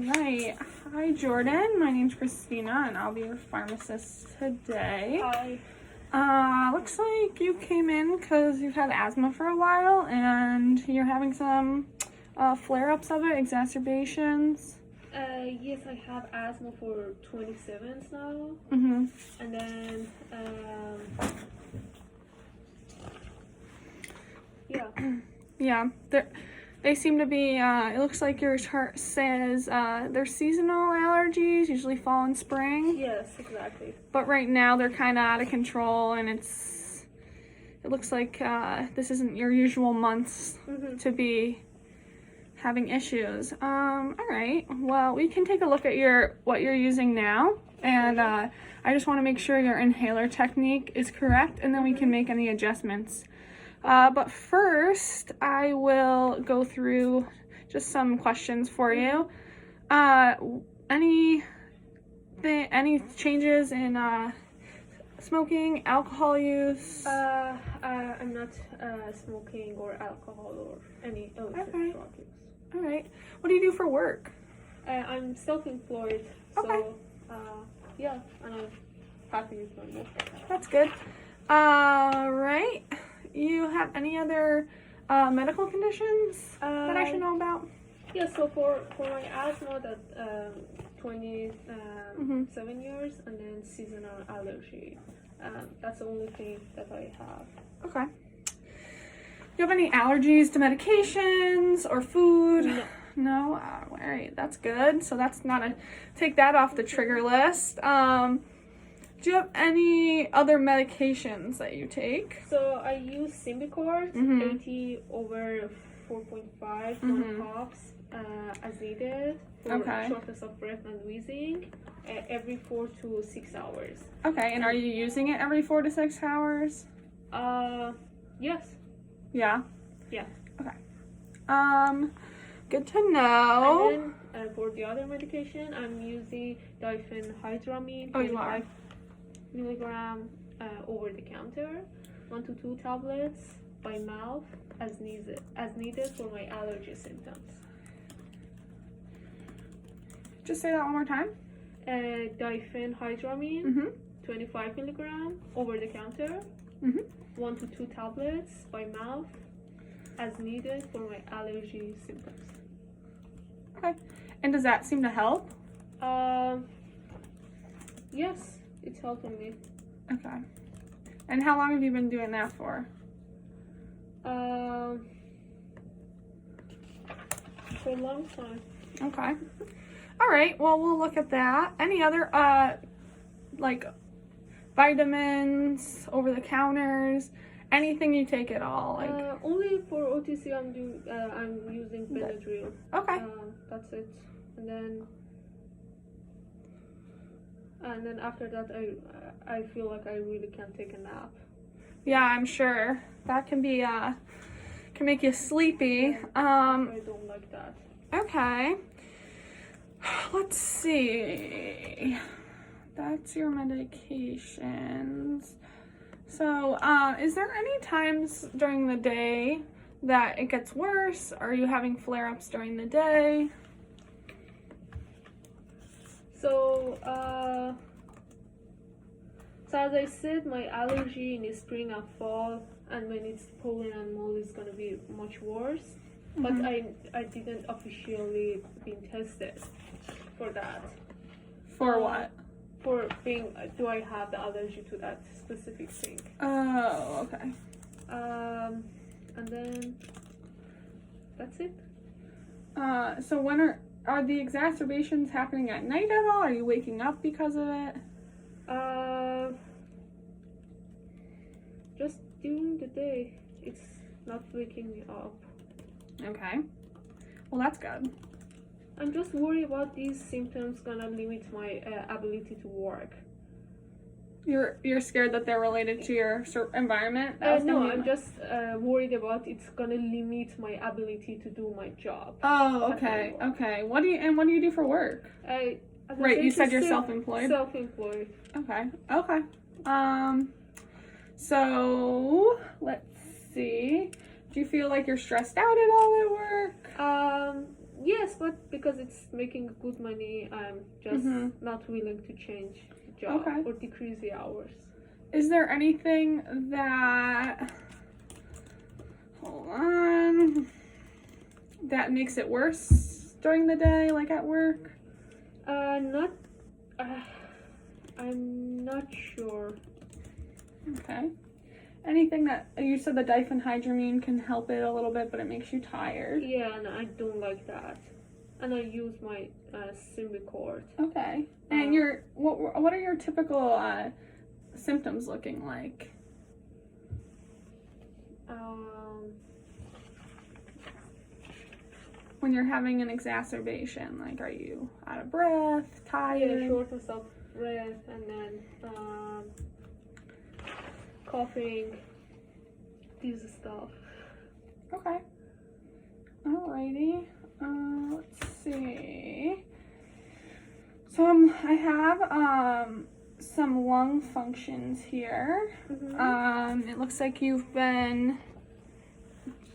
right. Hi, Jordan. My name's Christina, and I'll be your pharmacist today. Hi. Looks like you came in because you've had asthma for a while, and you're having some flare-ups of it, exacerbations. Yes, I have asthma for 27 now. Mm-hmm. And then, yeah. Yeah, they seem to be, it looks like your chart says they're seasonal allergies, usually fall and spring. Yes, exactly. But right now they're kind of out of control, and it looks like this isn't your usual months to be having issues. All right, well, we can take a look at what you're using now, and I just want to make sure your inhaler technique is correct, and then we can make any adjustments. But first, I will go through just some questions for you. Any changes in smoking, alcohol use? I'm not smoking or alcohol or any illicit drug use. All right. What do you do for work? I'm self-employed, so yeah, and I'm happy with my work. That's good. All right. You have any other medical conditions that I should know about? Yeah, so for my asthma, that 27 years, and then seasonal allergy. That's the only thing that I have. Okay. Do you have any allergies to medications or food? No. No? All right, that's good. So that's take that off the trigger list. Do you have any other medications that you take? So I use Symbicort, 80 over 4.5 1 as needed for shortness of breath and wheezing every 4 to 6 hours. Okay, and are you using it every 4 to 6 hours? Yes. Yeah? Yeah. Okay. Good to know. And then for the other medication, I'm using diphenhydramine. Oh, you are? 25 milligram over the counter, 1 to 2 tablets by mouth as needed for my allergy symptoms. Just say that one more time. Diphenhydramine, 25 milligram over the counter, 1 to 2 tablets by mouth as needed for my allergy symptoms. Okay. And does that seem to help? Yes, it's helping me. Okay. And how long have you been doing that for? For a long time. Okay. All right. Well, we'll look at that. Any other like vitamins, over the counters, anything you take at all? Like only for OTC, I'm using Benadryl. Okay. That's it. And then after that, I feel like I really can't take a nap. Yeah, I'm sure that can be can make you sleepy. I don't like that. Okay. Let's see. That's your medications. So, is there any times during the day that it gets worse? Are you having flare-ups during the day? So as I said, my allergy in the spring and fall, and when it's pollen and mold, is gonna be much worse. But I didn't officially been tested for that. For what? For being, do I have the allergy to that specific thing? Oh, okay. And then that's it. So when are the exacerbations happening at night at all? Are you waking up because of it? Just during the day, it's not waking me up. Okay. Well, that's good. I'm just worried about these symptoms gonna limit my ability to work. You're scared that they're related to your environment? No, I'm just worried about it's gonna limit my ability to do my job. Oh, okay, okay. What do you do for work? Right, you said you're self-employed? Self-employed. Okay, okay. So, let's see. Do you feel like you're stressed out at all at work? Yes, but because it's making good money, I'm just not willing to change the job or decrease the hours. Is there anything that, hold on, that makes it worse during the day, like at work? I'm not sure. Okay. Anything that, you said the diphenhydramine can help it a little bit, but it makes you tired. Yeah, and I don't like that. And I use my Symbicort. Okay. And what are your typical symptoms looking like? When you're having an exacerbation, like, are you out of breath, tired? Yeah, shortness of breath, and then coughing, this stuff. Okay. Alrighty. Let's see. So I have some lung functions here. It looks like you've been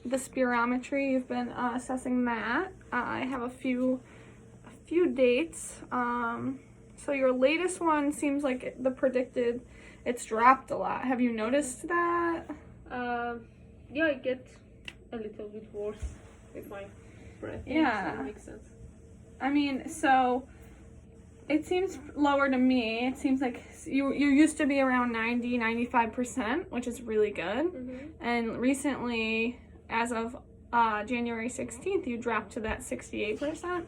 the spirometry. You've been assessing that. I have a few dates. So your latest one seems like the predicted. It's dropped a lot. Have you noticed that? Yeah, I get a little bit worse with my breath. Yeah. So that makes sense. I mean, so it seems lower to me. It seems like you used to be around 90-95%, which is really good. And recently, as of January 16th, you dropped to that 68%,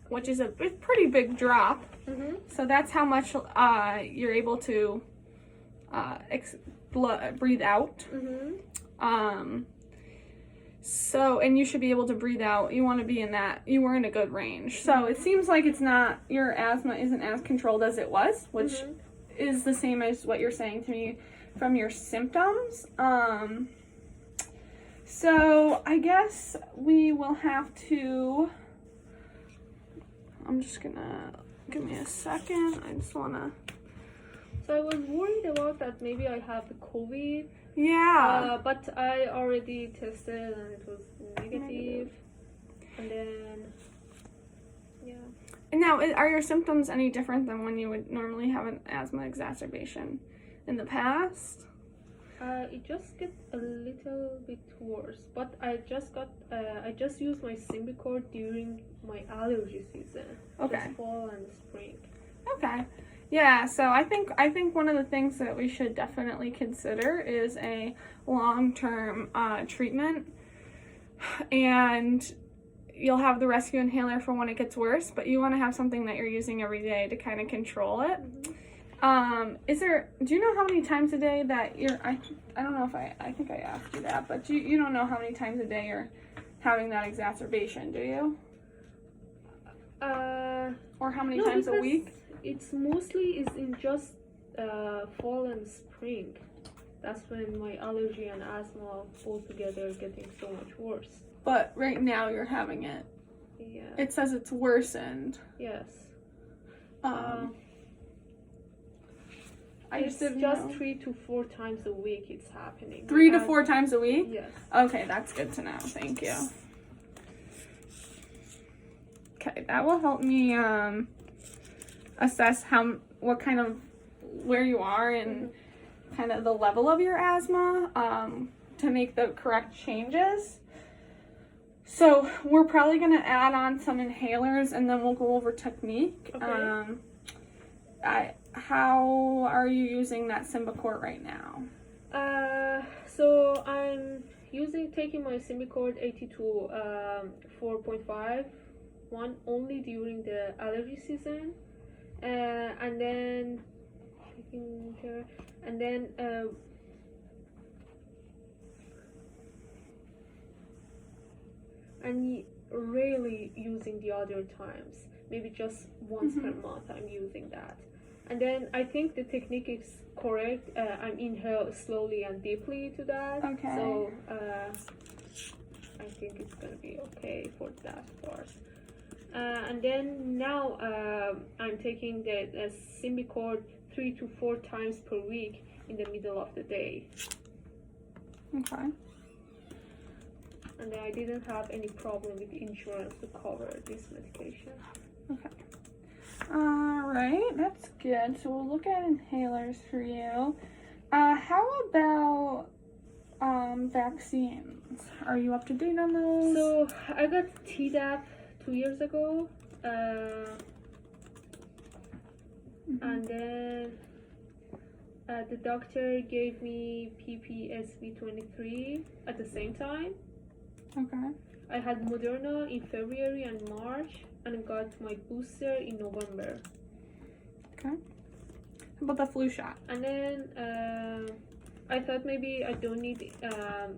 which is a pretty big drop. So that's how much you're able to breathe out. So, and you should be able to breathe out. You want to be in that, you were in a good range. So it seems like it's not, your asthma isn't as controlled as it was, which is the same as what you're saying to me from your symptoms. So I guess we will have to, I'm just gonna, give me a second. I just wanna. So I was worried about that maybe I have the COVID. Yeah. But I already tested and it was negative. And then, yeah. And now, are your symptoms any different than when you would normally have an asthma exacerbation in the past? It just gets a little bit worse. But I just used my Symbicort during my allergy season. Okay. Just fall and spring. Okay. Yeah, so I think one of the things that we should definitely consider is a long-term treatment, and you'll have the rescue inhaler for when it gets worse, but you want to have something that you're using every day to kind of control it. Do you know how many times a day that I don't know if I think I asked you that, but you don't know how many times a day you're having that exacerbation, do you? Or how many times a week? It's mostly is in just fall and spring. That's when my allergy and asthma all together are getting so much worse. But right now you're having it. Yeah. It says it's worsened. Yes. It's just 3 to 4 times a week it's happening. 3 to 4 times a week? Yes. Okay, that's good to know. Thank you. Okay, that will help me assess where you are and kind of the level of your asthma to make the correct changes. So we're probably going to add on some inhalers and then we'll go over technique. Okay. How are you using that Symbicort right now? So I'm taking my Symbicort 82 4.5 one only during the allergy season, and then I'm rarely using the other times. Maybe just once per month I'm using that. And then I think the technique is correct. I'm inhale slowly and deeply to that. Okay. So I think it's gonna be okay for that part. And then now I'm taking the Symbicort 3 to 4 times per week in the middle of the day. Okay. and then I didn't have any problem with insurance to cover this medication. Okay. All right, that's good. So we'll look at inhalers for you. How about vaccines? Are you up to date on those? So I got Tdap 2 years ago, and then the doctor gave me PPSV23 at the same time. Okay. I had Moderna in February and March, and got my booster in November. Okay. How about the flu shot? And then I thought maybe I don't need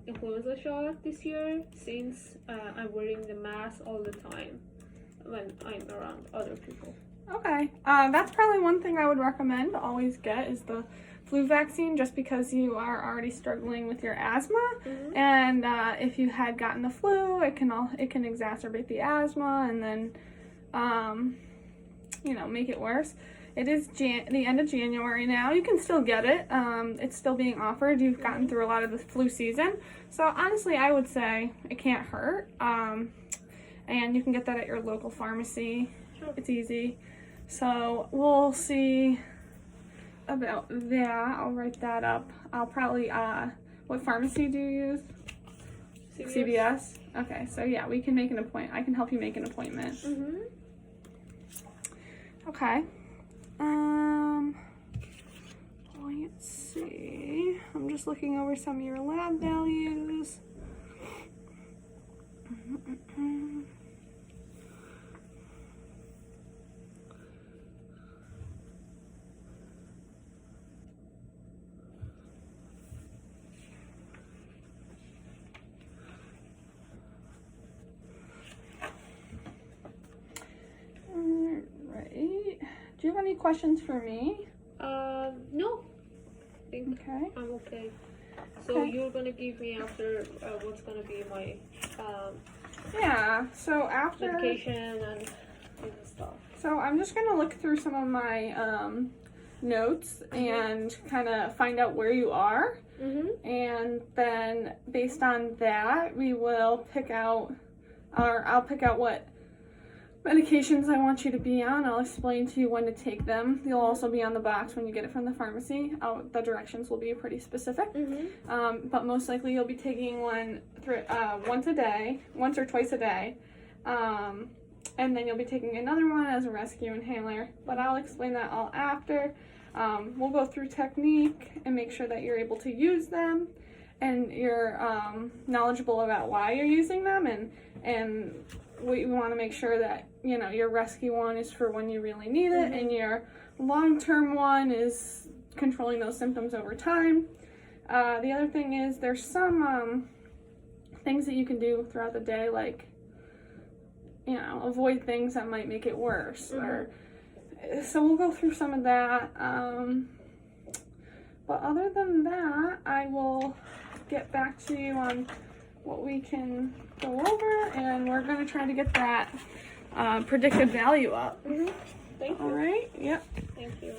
influenza shot this year, since I'm wearing the mask all the time when I'm around other people. Okay. That's probably one thing I would recommend to always get is the flu vaccine, just because you are already struggling with your asthma, and if you had gotten the flu, it can exacerbate the asthma and then make it worse. It is the end of January now. You can still get it. It's still being offered. You've gotten through a lot of the flu season, so honestly, I would say it can't hurt. And you can get that at your local pharmacy. Sure. It's easy. So we'll see about that. I'll write that up. I'll probably what pharmacy do you use? CVS. Okay, so yeah, we can make an appointment. I can help you make an appointment. Okay. Let's see. I'm just looking over some of your lab values. Alright. Do you have any questions for me? No. I think Okay. I'm okay. So Okay. you're gonna give me after what's gonna be my Yeah, so after medication and stuff. So I'm just gonna look through some of my notes and kind of find out where you are, and then based on that we will pick out, or I'll pick out what medications I want you to be on. I'll explain to you when to take them. They'll also be on the box when you get it from the pharmacy. The directions will be pretty specific, but most likely you'll be taking one once or twice a day, and then you'll be taking another one as a rescue inhaler, but I'll explain that all after. We'll go through technique and make sure that you're able to use them, and you're knowledgeable about why you're using them, and we want to make sure that your rescue one is for when you really need it, and your long-term one is controlling those symptoms over time. The other thing is there's some things that you can do throughout the day, like avoid things that might make it worse, so we'll go through some of that, but other than that, I will get back to you on what we can go over, and we're going to try to get that predicted value up. Thank you. All right. Yep. Thank you.